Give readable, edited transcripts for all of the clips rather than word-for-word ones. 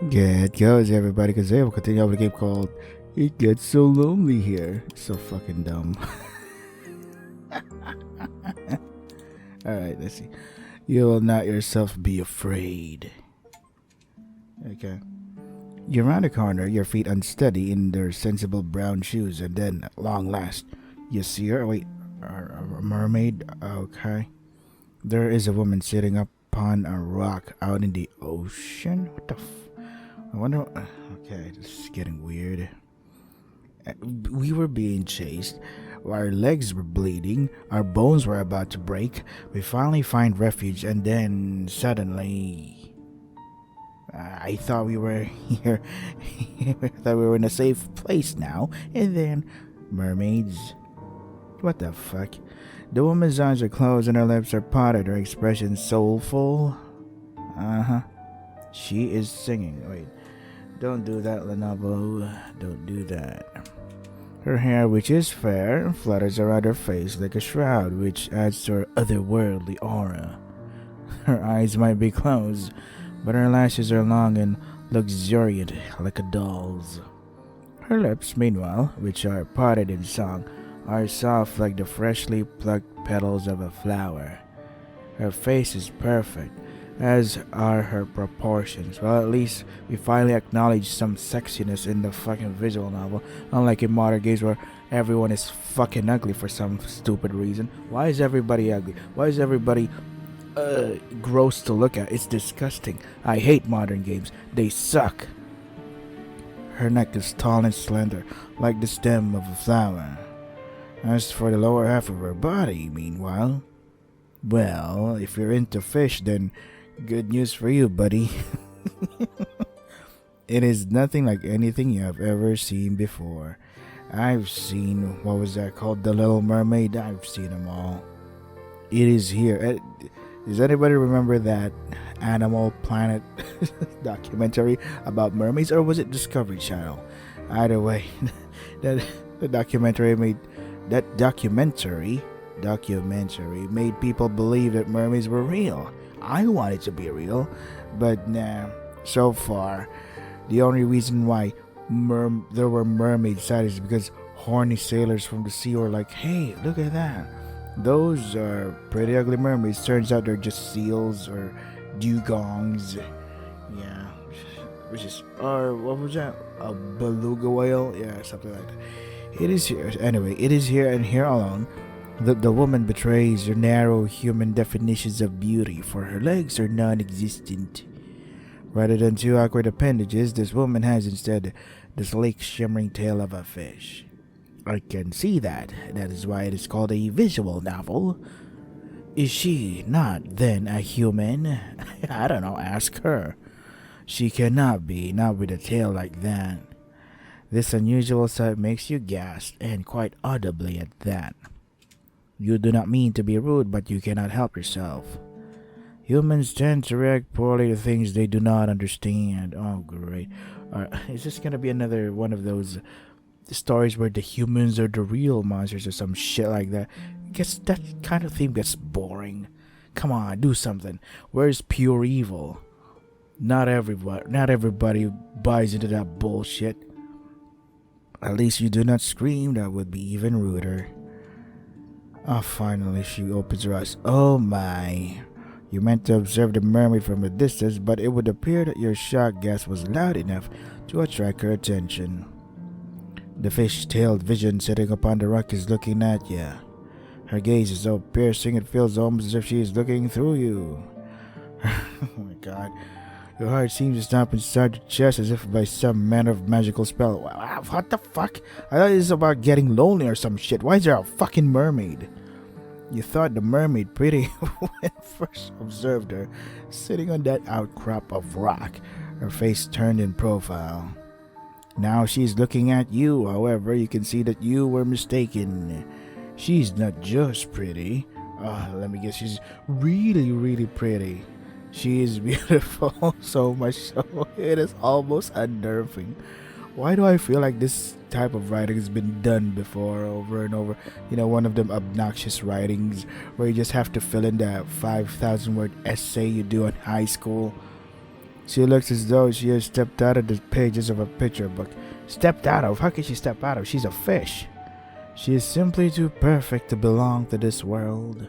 Good goes, everybody, because they will continue over the game called It Gets So Lonely Here. So fucking dumb. Alright, let's see. You will not yourself be afraid. Okay. You round a corner, your feet unsteady in their sensible brown shoes, and then, at long last, you see her. Wait, a mermaid? Okay. There is a woman sitting upon a rock out in the ocean? What the I wonder. Okay, this is getting weird. We were being chased. Our legs were bleeding. Our bones were about to break. We finally find refuge, and then suddenly, I thought we were here. I thought we were in a safe place now. And then, mermaids. What the fuck? The woman's eyes are closed and her lips are parted. Her expression soulful. Uh huh. She is singing. Wait. Don't do that, Lenovo. Don't do that. Her hair, which is fair, flutters around her face like a shroud, which adds to her otherworldly aura. Her eyes might be closed, but her lashes are long and luxuriant like a doll's. Her lips, meanwhile, which are parted in song, are soft like the freshly plucked petals of a flower. Her face is perfect, as are her proportions. Well, at least we finally acknowledge some sexiness in the fucking visual novel, unlike in modern games where everyone is fucking ugly for some stupid reason. Why is everybody ugly? Why is everybody gross to look at? It's disgusting. I hate modern games. They suck. Her neck is tall and slender, like the stem of a flower. As for the lower half of her body, meanwhile, well, if you're into fish, then good news for you, buddy. It is nothing like anything you have ever seen before. I've seen, what was that called? The Little Mermaid? I've seen them all. It is here. Does anybody remember that Animal Planet documentary about mermaids? Or was it Discovery Channel? Either way, the documentary made people believe that mermaids were real. I want it to be real, but nah. So far, the only reason why there were mermaid sightings is because horny sailors from the sea were like, "Hey, look at that! Those are pretty ugly mermaids." Turns out they're just seals or dugongs. Yeah, which is what was that? A beluga whale? Yeah, something like that. It is here anyway. It is here and here alone. The woman betrays your narrow human definitions of beauty, for her legs are non-existent. Rather than two awkward appendages, this woman has instead the sleek, shimmering tail of a fish. I can see that. That is why it is called a visual novel. Is she not then a human? I don't know, ask her. She cannot be, not with a tail like that. This unusual sight makes you gasp, and quite audibly at that. You do not mean to be rude, but you cannot help yourself. Humans tend to react poorly to things they do not understand. Oh, great. Is this going to be another one of those stories where the humans are the real monsters or some shit like that? I guess that kind of theme gets boring. Come on, do something. Where's pure evil? Not everybody buys into that bullshit. At least you do not scream. That would be even ruder. Finally, she opens her eyes. Oh my. You meant to observe the mermaid from a distance, but it would appear that your shock gasp was loud enough to attract her attention. The fish-tailed vision sitting upon the rock is looking at you. Her gaze is so piercing it feels almost as if she is looking through you. Oh my god. Your heart seems to stop inside your chest as if by some manner of magical spell. What the fuck? I thought this was about getting lonely or some shit. Why is there a fucking mermaid? You thought the mermaid pretty when first observed her, sitting on that outcrop of rock, her face turned in profile. Now she's looking at you, however, you can see that you were mistaken. She's not just pretty. Let me guess, she's really, really pretty. She is beautiful, so much so it is almost unnerving. Why do I feel like this type of writing has been done before over and over? You know, one of them obnoxious writings where you just have to fill in that 5,000 word essay you do in high school. She looks as though she has stepped out of the pages of a picture book. Stepped out of? How can she step out of? She's a fish. She is simply too perfect to belong to this world.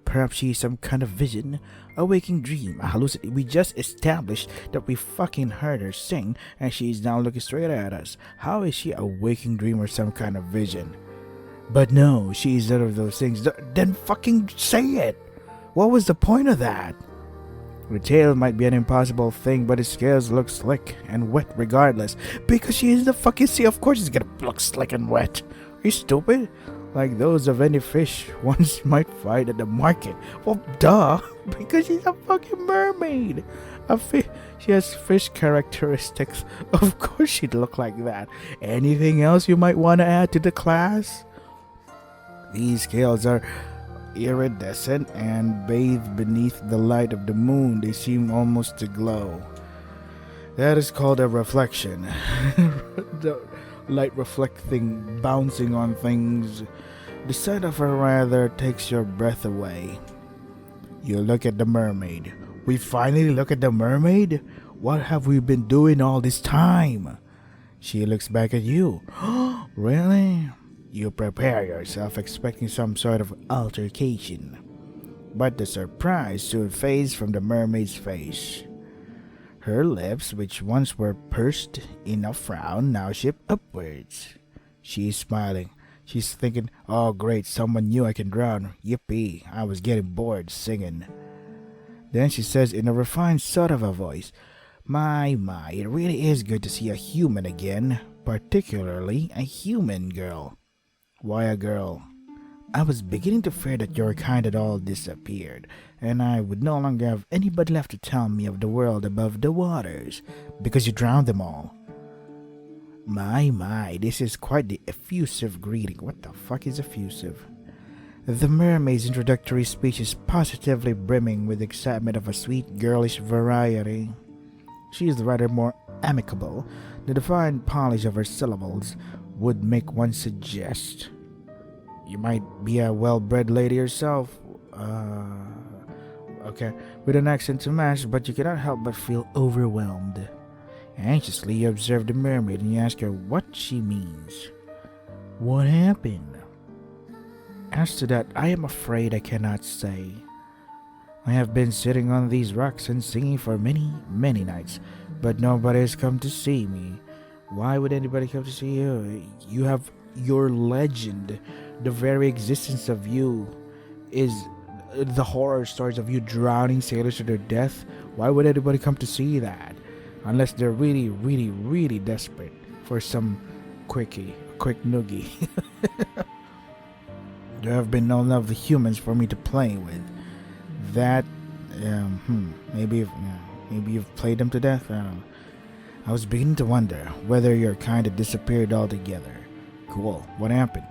Perhaps she is some kind of vision, a waking dream, a hallucination. We just established that we fucking heard her sing, and she is now looking straight at us. How is she a waking dream or some kind of vision? But no, she is none of those things. Then fucking say it. What was the point of that? The tail might be an impossible thing, but its scales look slick and wet regardless. Because she is in the fucking sea, of course it's gonna look slick and wet. Are you stupid? Like those of any fish one might find at the market. Well, duh, because she's a fucking mermaid. She has fish characteristics. Of course she'd look like that. Anything else you might want to add to the class? These scales are iridescent and bathed beneath the light of the moon. They seem almost to glow. That is called a reflection. The light reflecting, bouncing on things. The sight of her rather takes your breath away. You look at the mermaid. We finally look at the mermaid? What have we been doing all this time? She looks back at you. Really? You prepare yourself expecting some sort of altercation. But the surprise soon fades from the mermaid's face. Her lips, which once were pursed in a frown, now shift upwards. She is smiling. She's thinking, oh great, someone new I can drown. Yippee, I was getting bored singing. Then she says in a refined sort of a voice, my, it really is good to see a human again, particularly a human girl. Why a girl? I was beginning to fear that your kind had all disappeared, and I would no longer have anybody left to tell me of the world above the waters, because you drowned them all. My, this is quite the effusive greeting. What the fuck is effusive? The mermaid's introductory speech is positively brimming with excitement of a sweet girlish variety. She is rather more amicable. The defined polish of her syllables would make one suggest you might be a well-bred lady yourself. Okay, with an accent to match, but you cannot help but feel overwhelmed. Anxiously, you observe the mermaid and you ask her what she means. What happened? As to that, I am afraid I cannot say. I have been sitting on these rocks and singing for many, many nights, but nobody has come to see me. Why would anybody come to see you? You have your legend. The very existence of you is the horror stories of you drowning sailors to their death. Why would anybody come to see that? Unless they're really, really, really desperate for some quick noogie. There have been no lovely humans for me to play with. That, maybe you've played them to death. I don't know. I was beginning to wonder whether your kind had disappeared altogether. Cool. What happened?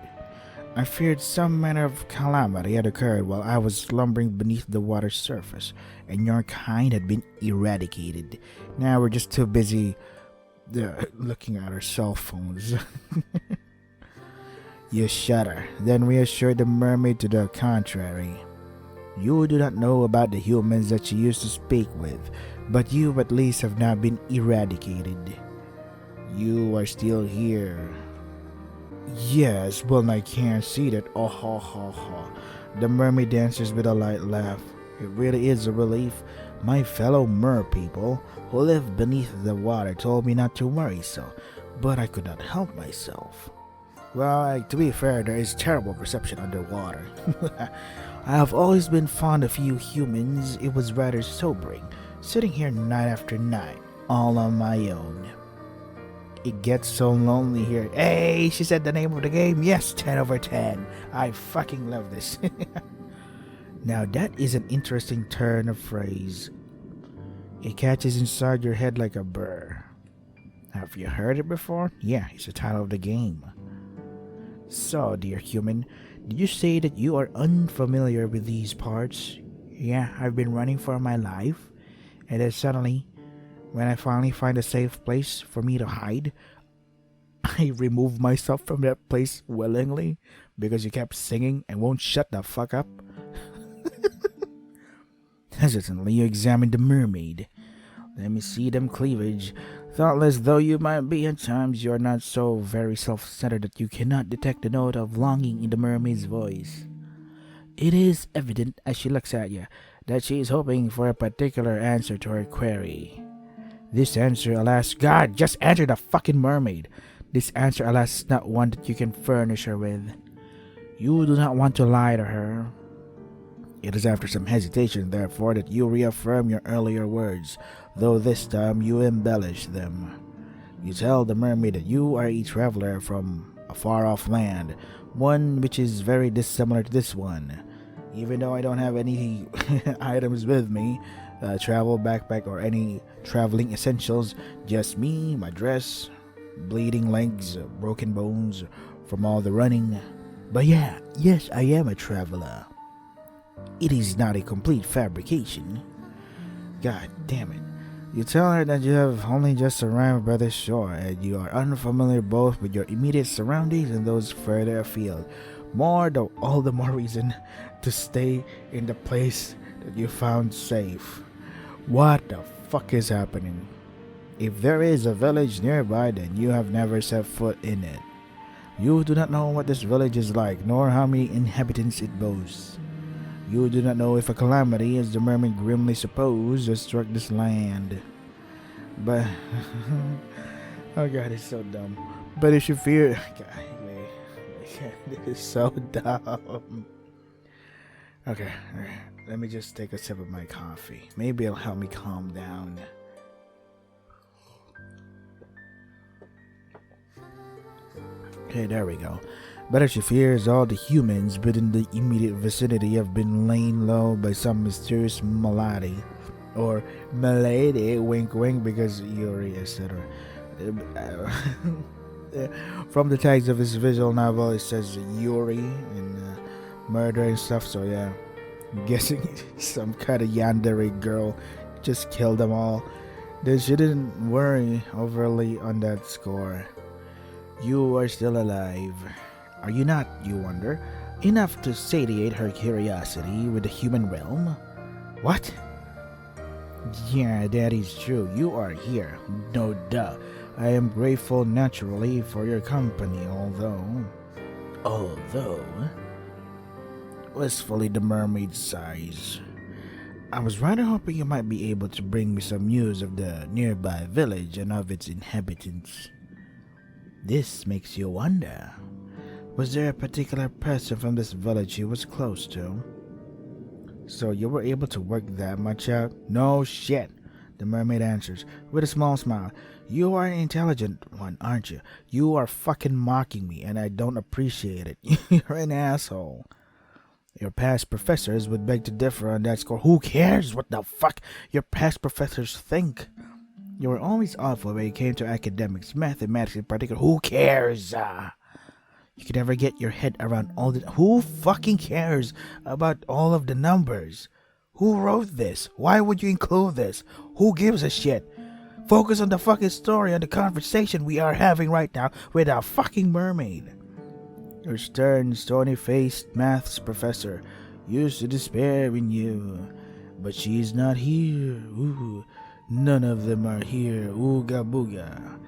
I feared some manner of calamity had occurred while I was slumbering beneath the water's surface, and your kind had been eradicated. Now we're just too busy looking at our cell phones. You shudder, then reassure the mermaid to the contrary. You do not know about the humans that you used to speak with, but you at least have now been eradicated. You are still here. Yes, well, I can't see that. Oh, ha, ha, ha. The mermaid answers with a light laugh. It really is a relief. My fellow mer people who live beneath the water told me not to worry so, but I could not help myself. Well, to be fair, there is terrible perception underwater. I have always been fond of you humans. It was rather sobering, sitting here night after night, all on my own. It gets so lonely here. Hey, she said the name of the game. Yes, 10 over 10. I fucking love this. Now that is an interesting turn of phrase. It catches inside your head like a burr. Have you heard it before? Yeah, it's the title of the game. So, dear human, did you say that you are unfamiliar with these parts? Yeah, I've been running for my life, and then suddenly, when I finally find a safe place for me to hide, I remove myself from that place willingly because you kept singing and won't shut the fuck up. Hesitantly, you examine the mermaid. Let me see them cleavage. Thoughtless though you might be at times, you are not so very self-centered that you cannot detect the note of longing in the mermaid's voice. It is evident as she looks at you that she is hoping for a particular answer to her query. This answer, alas, God, just answer the fucking mermaid. This answer, alas, is not one that you can furnish her with. You do not want to lie to her. It is after some hesitation, therefore, that you reaffirm your earlier words, though this time you embellish them. You tell the mermaid that you are a traveler from a far-off land, one which is very dissimilar to this one. Even though I don't have any items with me, travel backpack or any traveling essentials, just me, my dress, bleeding legs, broken bones from all the running. But yes, I am a traveler. It is not a complete fabrication. God damn it. You tell her that you have only just arrived by the shore and you are unfamiliar both with your immediate surroundings and those further afield. All the more reason to stay in the place that you found safe. What the fuck is happening? If there is a village nearby, then you have never set foot in it. You do not know what this village is like, nor how many inhabitants it boasts. You do not know if a calamity, as the mermaid grimly supposed, has struck this land. But oh god, it's so dumb. But if you fear, God, this is so dumb. Okay, let me just take a sip of my coffee. Maybe it'll help me calm down. Okay, there we go. But as she fears, all the humans within the immediate vicinity have been laid low by some mysterious malady. Or malady, wink wink, because Yuri, etc. From the tags of this visual novel, it says Yuri and murder and stuff, so yeah. I'm guessing some kind of yandere girl just killed them all. They shouldn't worry overly on that score. You are still alive. Are you not, you wonder, enough to satiate her curiosity with the human realm? What? Yeah, that is true. You are here. No duh. I am grateful naturally for your company, although... Wistfully the mermaid sighs. I was rather hoping you might be able to bring me some news of the nearby village and of its inhabitants. This makes you wonder. Was there a particular person from this village you was close to? So you were able to work that much out? No shit, the mermaid answers, with a small smile. You are an intelligent one, aren't you? You are fucking mocking me, and I don't appreciate it. You're an asshole. Your past professors would beg to differ on that score. Who cares what the fuck your past professors think? You were always awful when it came to academics, mathematics in particular. Who cares? You can never get your head around all the... Who fucking cares about all of the numbers? Who wrote this? Why would you include this? Who gives a shit? Focus on the fucking story and the conversation we are having right now with our fucking mermaid. Your stern, stony-faced maths professor used to despair in you. But she's not here. Ooh, none of them are here. Ooga booga.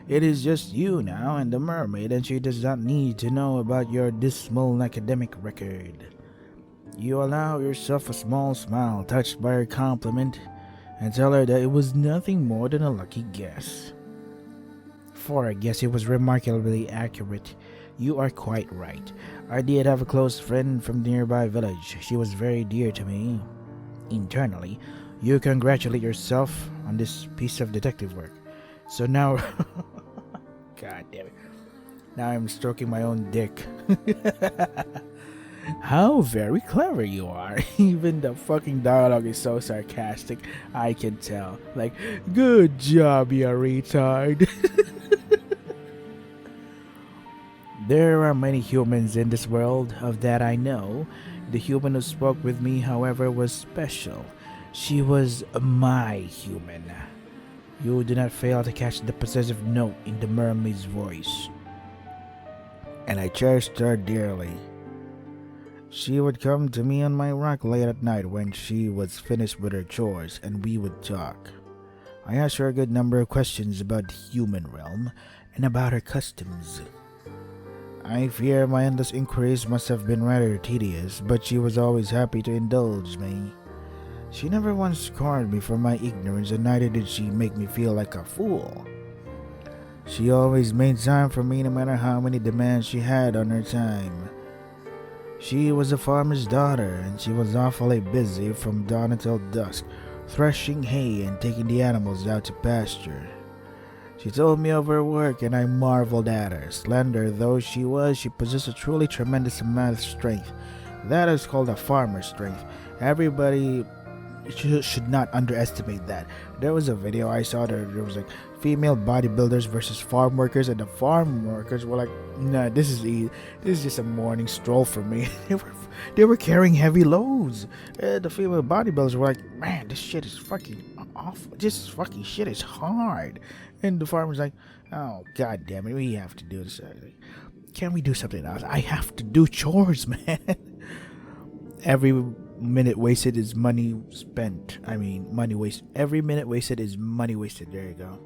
It is just you now and the mermaid, and she does not need to know about your dismal academic record. You allow yourself a small smile touched by her compliment, and tell her that it was nothing more than a lucky guess. For I guess it was remarkably accurate. You are quite right. I did have a close friend from the nearby village. She was very dear to me. Internally, you congratulate yourself on this piece of detective work. So now... God damn it. Now I'm stroking my own dick. How very clever you are. Even the fucking dialogue is so sarcastic. I can tell. Like, good job, you retard. There are many humans in this world, of that I know. The human who spoke with me, however, was special. She was my human. You do not fail to catch the possessive note in the mermaid's voice. And I cherished her dearly. She would come to me on my rock late at night when she was finished with her chores, and we would talk. I asked her a good number of questions about the human realm and about her customs. I fear my endless inquiries must have been rather tedious, but she was always happy to indulge me. She never once scorned me for my ignorance, and neither did she make me feel like a fool. She always made time for me no matter how many demands she had on her time. She was a farmer's daughter, and she was awfully busy from dawn until dusk, threshing hay and taking the animals out to pasture. She told me of her work, and I marveled at her. Slender though she was, she possessed a truly tremendous amount of strength. That is called a farmer's strength. Everybody should not underestimate that. There was a video I saw there was like female bodybuilders versus farm workers, and the farm workers were like, "Nah, this is easy. This is just a morning stroll for me." They were carrying heavy loads. The female bodybuilders were like, "Man, this shit is fucking awful. This fucking shit is hard." And the farmer's like, "Oh, god damn it, we have to do this. Can we do something else? I have to do chores, man." Every minute wasted is money spent. Money wasted. Every minute wasted is money wasted. There you go.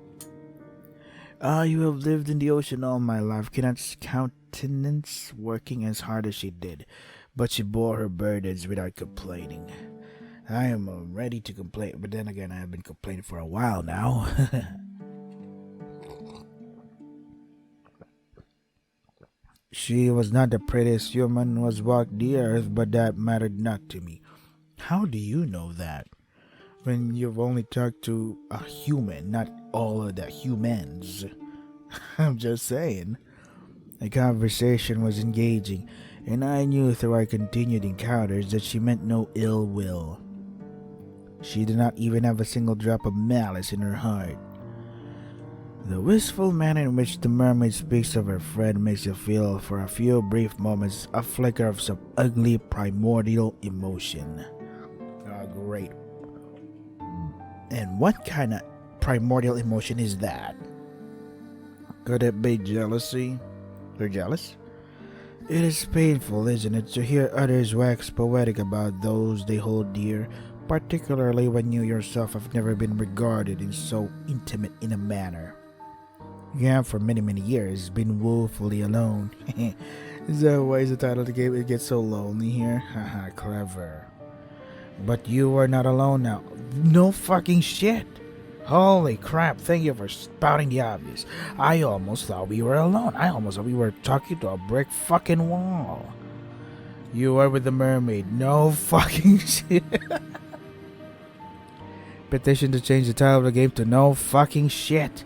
You have lived in the ocean all my life. Cannot countenance working as hard as she did, but she bore her burdens without complaining. I am ready to complain, but then again, I have been complaining for a while now. She was not the prettiest human who has walked the earth, but that mattered not to me. How do you know that? When you've only talked to a human, not all of the humans. I'm just saying. The conversation was engaging, and I knew through our continued encounters that she meant no ill will. She did not even have a single drop of malice in her heart. The wistful manner in which the mermaid speaks of her friend makes you feel for a few brief moments a flicker of some ugly primordial emotion. Great. And what kind of primordial emotion is that? Could it be jealousy? You're jealous? It is painful, isn't it, to hear others wax poetic about those they hold dear, particularly when you yourself have never been regarded in so intimate in a manner. You have for many, many years been woefully alone. Is that why is the title of the game? It gets so lonely here? Haha, clever. But you are not alone now. No fucking shit. Holy crap, thank you for spouting the obvious. I almost thought we were alone. I almost thought we were talking to a brick fucking wall. You are with the mermaid. No fucking shit. Petition to change the title of the game to no fucking shit.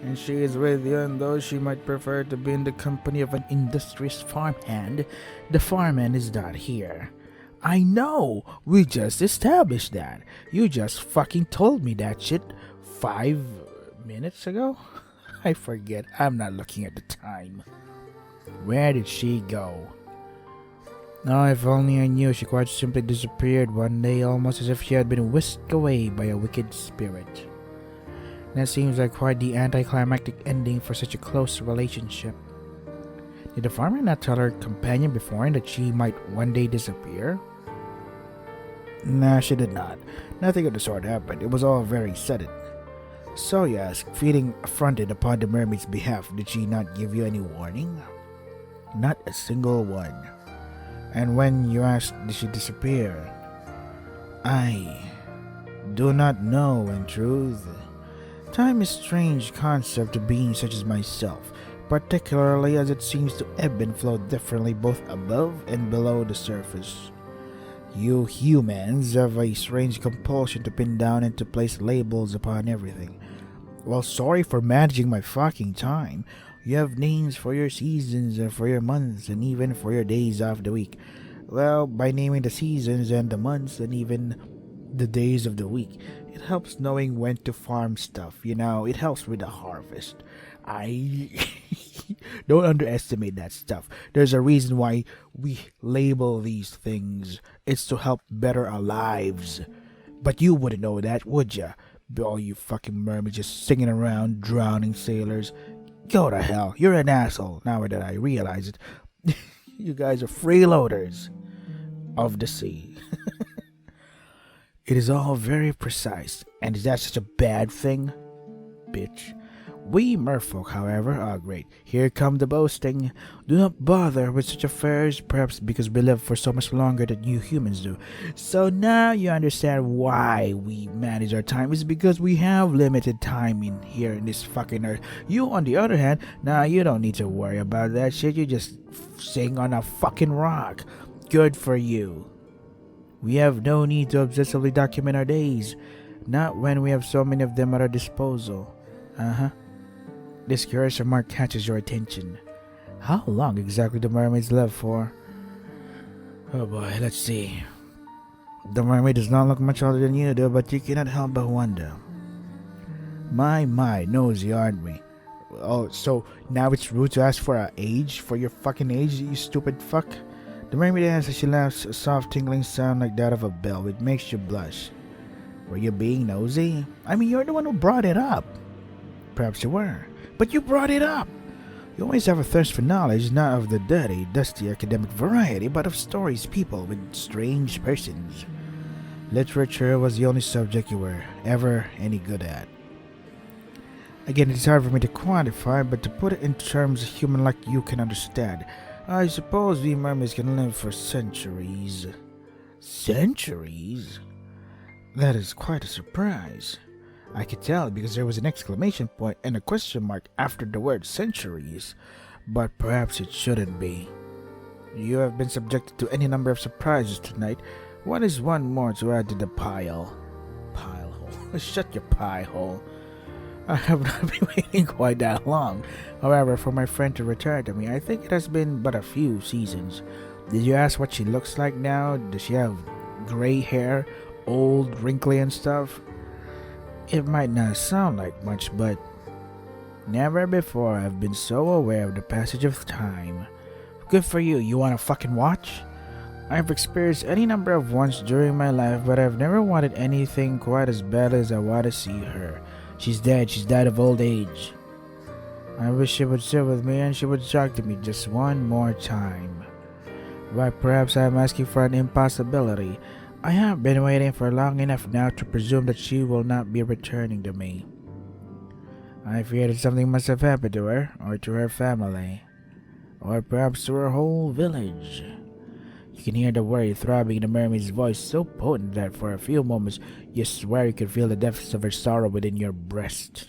And she is with you, and though she might prefer to be in the company of an industrious farmhand, the farmhand is not here. I know, we just established that. You just fucking told me that shit 5 minutes ago? I forget, I'm not looking at the time. Where did she go? Oh, if only I knew. She quite simply disappeared one day, almost as if she had been whisked away by a wicked spirit. That seems like quite the anticlimactic ending for such a close relationship. Did the farmer not tell her companion beforehand that she might one day disappear? Nah, she did not. Nothing of the sort happened. It was all very sudden. So you ask, feeling affronted upon the mermaid's behalf, did she not give you any warning? Not a single one. And when you asked, did she disappear? I do not know, in truth. Time is a strange concept to beings such as myself, particularly as it seems to ebb and flow differently both above and below the surface. You humans have a strange compulsion to pin down and to place labels upon everything. Well, sorry for managing my fucking time. You have names for your seasons and for your months and even for your days of the week. Well, by naming the seasons and the months and even the days of the week, it helps knowing when to farm stuff. It helps with the harvest. I don't underestimate that stuff. There's a reason why we label these things. It's to help better our lives. But you wouldn't know that, would ya? All you fucking mermaids just singing around, drowning sailors. Go to hell. You're an asshole. Now that I realize it. You guys are freeloaders of the sea. It is all very precise. And is that such a bad thing? bitch. We merfolk, however, great. Here come the boasting. Do not bother with such affairs, perhaps because we live for so much longer than you humans do. So now you understand why we manage our time. It's because we have limited time in here in this fucking earth. You, on the other hand, now you don't need to worry about that shit. You just sing on a fucking rock. Good for you. We have no need to obsessively document our days. Not when we have so many of them at our disposal. This curious remark catches your attention. How long exactly do mermaids live for? Oh boy, let's see. The mermaid does not look much older than you do, but you cannot help but wonder. My, nosy, aren't we? Oh, so now it's rude to ask for an age? For your fucking age, you stupid fuck? The mermaid asks as she laughs, a soft tinkling sound like that of a bell, which makes you blush. Were you being nosy? I mean, you're the one who brought it up. Perhaps you were. But you brought it up. You always have a thirst for knowledge, not of the dirty, dusty academic variety, but of stories, people with strange persons. Literature was the only subject you were ever any good at. Again, it's hard for me to quantify, but to put it in terms a human like you can understand. I suppose we mermaids can live for centuries. Centuries? That is quite a surprise. I could tell because there was an exclamation point and a question mark after the word centuries, but perhaps it shouldn't be. You have been subjected to any number of surprises tonight. What is one more to add to the pile? Pile hole. Shut your pie hole. I have not been waiting quite that long. However, for my friend to return to me, I think it has been but a few seasons. Did you ask what she looks like now? Does she have gray hair, old, wrinkly and stuff? It might not sound like much, but never before I've been so aware of the passage of time. Good for you. You want a fucking watch? I've experienced any number of wants during my life, but I've never wanted anything quite as bad as I want to see her. She's dead. She's died of old age. I wish she would sit with me and she would talk to me just one more time. But perhaps I'm asking for an impossibility. I have been waiting for long enough now to presume that she will not be returning to me. I fear that something must have happened to her, or to her family, or perhaps to her whole village. You can hear the worry throbbing in the mermaid's voice so potent that for a few moments you swear you can feel the depths of her sorrow within your breast.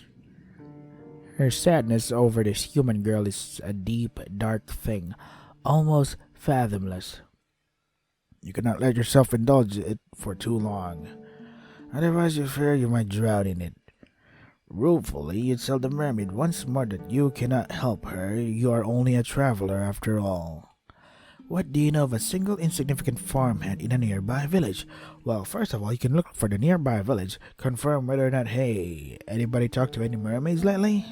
Her sadness over this human girl is a deep, dark thing, almost fathomless. You cannot let yourself indulge it for too long. Otherwise you fear you might drown in it. Ruefully, you tell the mermaid once more that you cannot help her. You are only a traveler after all. What do you know of a single insignificant farmhand in a nearby village? Well, first of all, you can look for the nearby village, confirm whether or not, hey, anybody talk to any mermaids lately?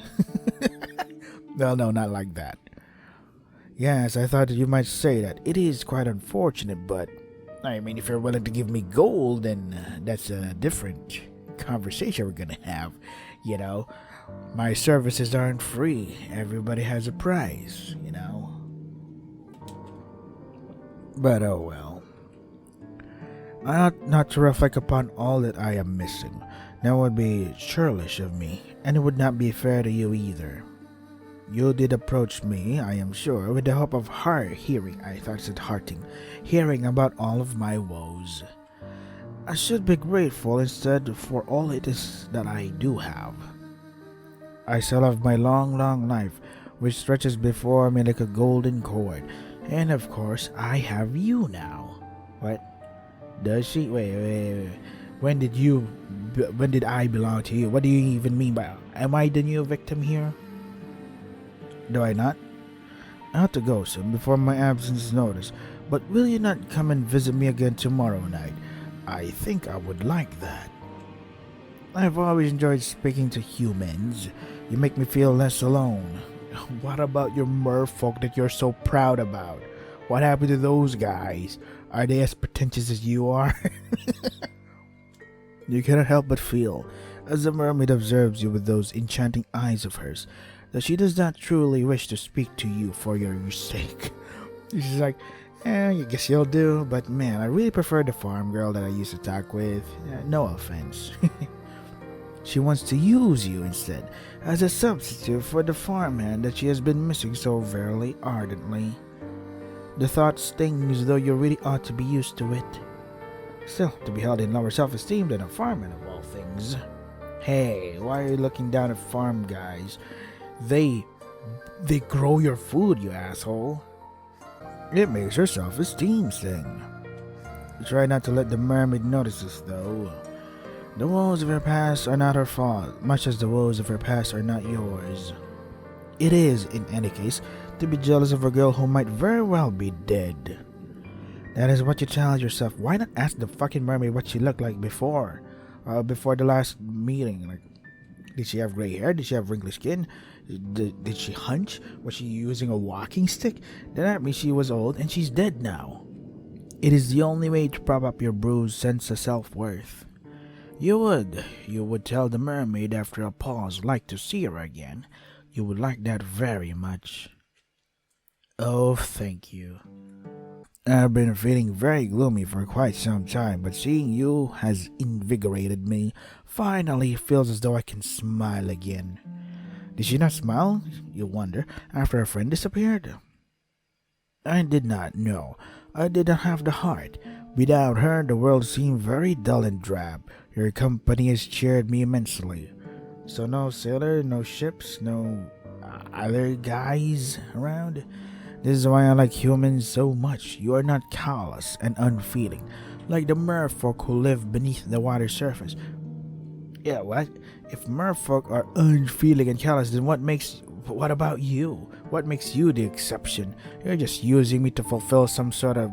Well, no, not like that. Yes, I thought that you might say that. It is quite unfortunate, but I mean, if you're willing to give me gold, then that's a different conversation we're gonna have. You know, my services aren't free. Everybody has a price, you know. But oh well. I ought not to reflect upon all that I am missing. That would be churlish of me, and it would not be fair to you either. You did approach me, I am sure, with the hope of hearing about all of my woes. I should be grateful instead for all it is that I do have. I still have my long, long life, which stretches before me like a golden cord, and of course, I have you now. What? Does she? Wait. When did I belong to you? What do you even mean by, am I the new victim here? Do I not? I have to go soon before my absence is noticed, but will you not come and visit me again tomorrow night? I think I would like that. I've always enjoyed speaking to humans. You make me feel less alone. What about your merfolk that you're so proud about? What happened to those guys? Are they as pretentious as you are? You cannot help but feel, as the mermaid observes you with those enchanting eyes of hers, that she does not truly wish to speak to you for your sake. She's like, I guess you'll do, but man, I really prefer the farm girl that I used to talk with. No offense. She wants to use you instead, as a substitute for the farmhand that she has been missing so very ardently. The thought stings, though you really ought to be used to it. Still, to be held in lower self-esteem than a farmhand of all things. Hey, why are you looking down at farm guys? They grow your food, you asshole. It makes your self-esteem sting. Try not to let the mermaid notice this, though. The woes of her past are not her fault, much as the woes of her past are not yours. It is, in any case, to be jealous of a girl who might very well be dead. That is what you tell yourself. Why not ask the fucking mermaid what she looked like before the last meeting? Like, did she have gray hair? Did she have wrinkly skin? Did she hunch? Was she using a walking stick? Then that means she was old and she's dead now. It is the only way to prop up your bruised sense of self-worth. You would tell the mermaid after a pause, like to see her again. You would like that very much. Oh, thank you. I've been feeling very gloomy for quite some time, but seeing you has invigorated me. Finally, it feels as though I can smile again. Did she not smile, you wonder, after her friend disappeared? I did not know. I did not have the heart. Without her, the world seemed very dull and drab. Your company has cheered me immensely. So no sailor, no ships, no other guys around? This is why I like humans so much. You are not callous and unfeeling, like the merfolk who live beneath the water surface. Yeah, what? If merfolk are unfeeling and callous, then what about you? What makes you the exception? You're just using me to fulfill some sort of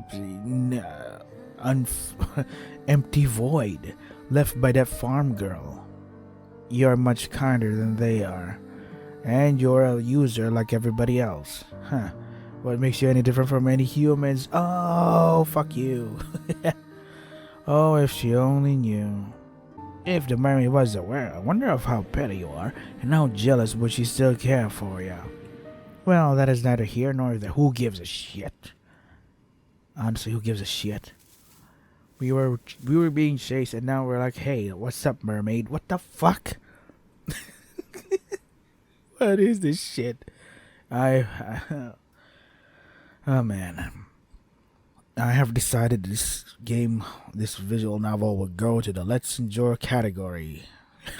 empty void left by that farm girl. You're much kinder than they are, and you're a user like everybody else. Huh. What makes you any different from any humans? Oh, fuck you. Oh, if she only knew. If the mermaid was aware, I wonder of how petty you are, and how jealous would she still care for you. Well, that is neither here nor there. Who gives a shit? Honestly, who gives a shit? We were being chased, and now we're like, hey, what's up, mermaid? What the fuck? What is this shit? Oh man. I have decided this visual novel will go to the Let's Enjoy category.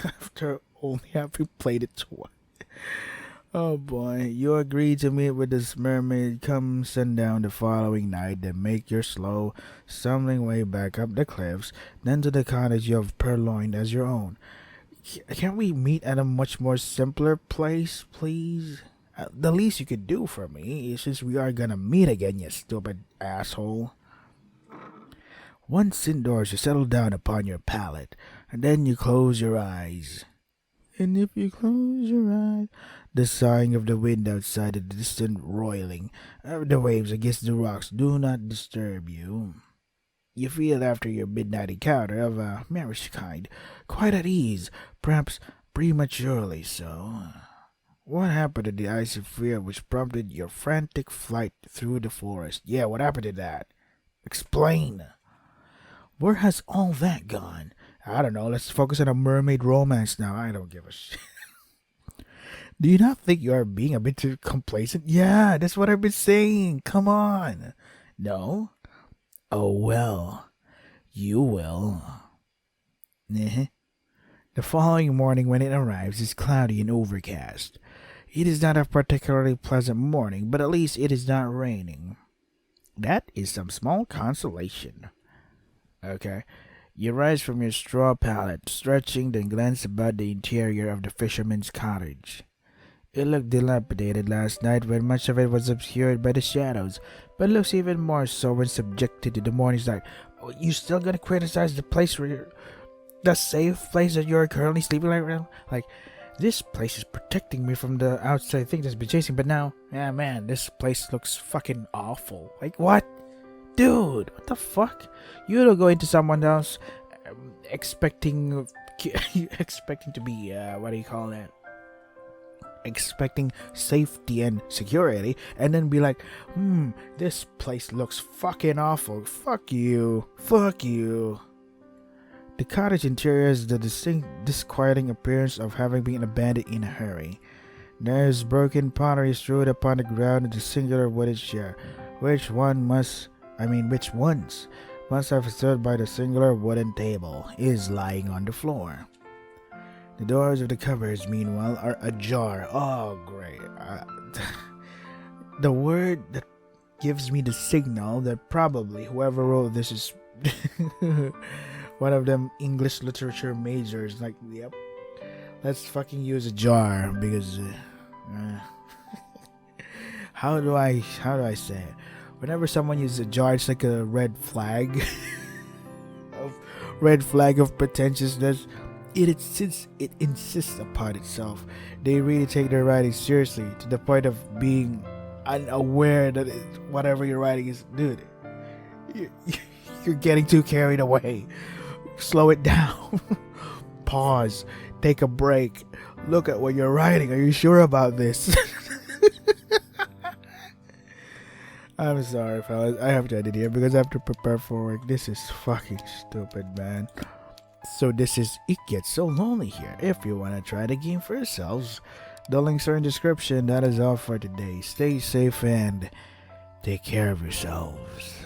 After only having played it twice. Oh boy, you agreed to meet with this mermaid come sundown the following night, then make your slow, stumbling way back up the cliffs, then to the cottage you have purloined as your own. Can't we meet at a much more simpler place, please? The least you could do for me is, since we are gonna meet again, you stupid asshole. Once indoors, you settle down upon your pallet, and then you close your eyes. And if you close your eyes, the sighing of the wind outside, the distant roiling of the waves against the rocks do not disturb you. You feel, after your midnight encounter of a marish kind, quite at ease, perhaps prematurely so. What happened to the icy fear which prompted your frantic flight through the forest? Yeah, what happened to that? Explain. Where has all that gone? I don't know. Let's focus on a mermaid romance now. I don't give a shit. Do you not think you are being a bit too complacent? Yeah, that's what I've been saying. Come on. No? Oh, well. You will. The following morning, when it arrives, is cloudy and overcast. It is not a particularly pleasant morning, but at least it is not raining. That is some small consolation. Okay. You rise from your straw pallet, stretching, then glance about the interior of the fisherman's cottage. It looked dilapidated last night when much of it was obscured by the shadows, but looks even more so when subjected to the morning's light. Oh, you still gonna criticize the place where the safe place that you're currently sleeping right now? Like, this place is protecting me from the outside thing that's been chasing, but now, yeah, man, this place looks fucking awful. Like, what? Dude, what the fuck? You don't go into someone else expecting to be, what do you call that? Expecting safety and security, and then be like, this place looks fucking awful. Fuck you. The cottage interior has the distinct, disquieting appearance of having been abandoned in a hurry. There is broken pottery strewed upon the ground and a singular wooden chair, which ones must have stood by the singular wooden table, is lying on the floor. The doors of the cupboards, meanwhile, are ajar. Oh, great. The word that gives me the signal that probably whoever wrote this is one of them English literature majors. Like, yep, let's fucking use a jar because how do I say it? Whenever someone uses a jar, it's like a red flag of pretentiousness. It insists upon itself. They really take their writing seriously to the point of being unaware that whatever you're writing is, dude, you're getting too carried away. Slow it down. Pause. Take a break. Look at what you're writing. Are you sure about this? I'm sorry, fellas. I have to edit here because I have to prepare for work. This is fucking stupid, man. So this is It Gets So Lonely Here. If you want to try the game for yourselves, the links are in the description. That is all for today. Stay safe and take care of yourselves.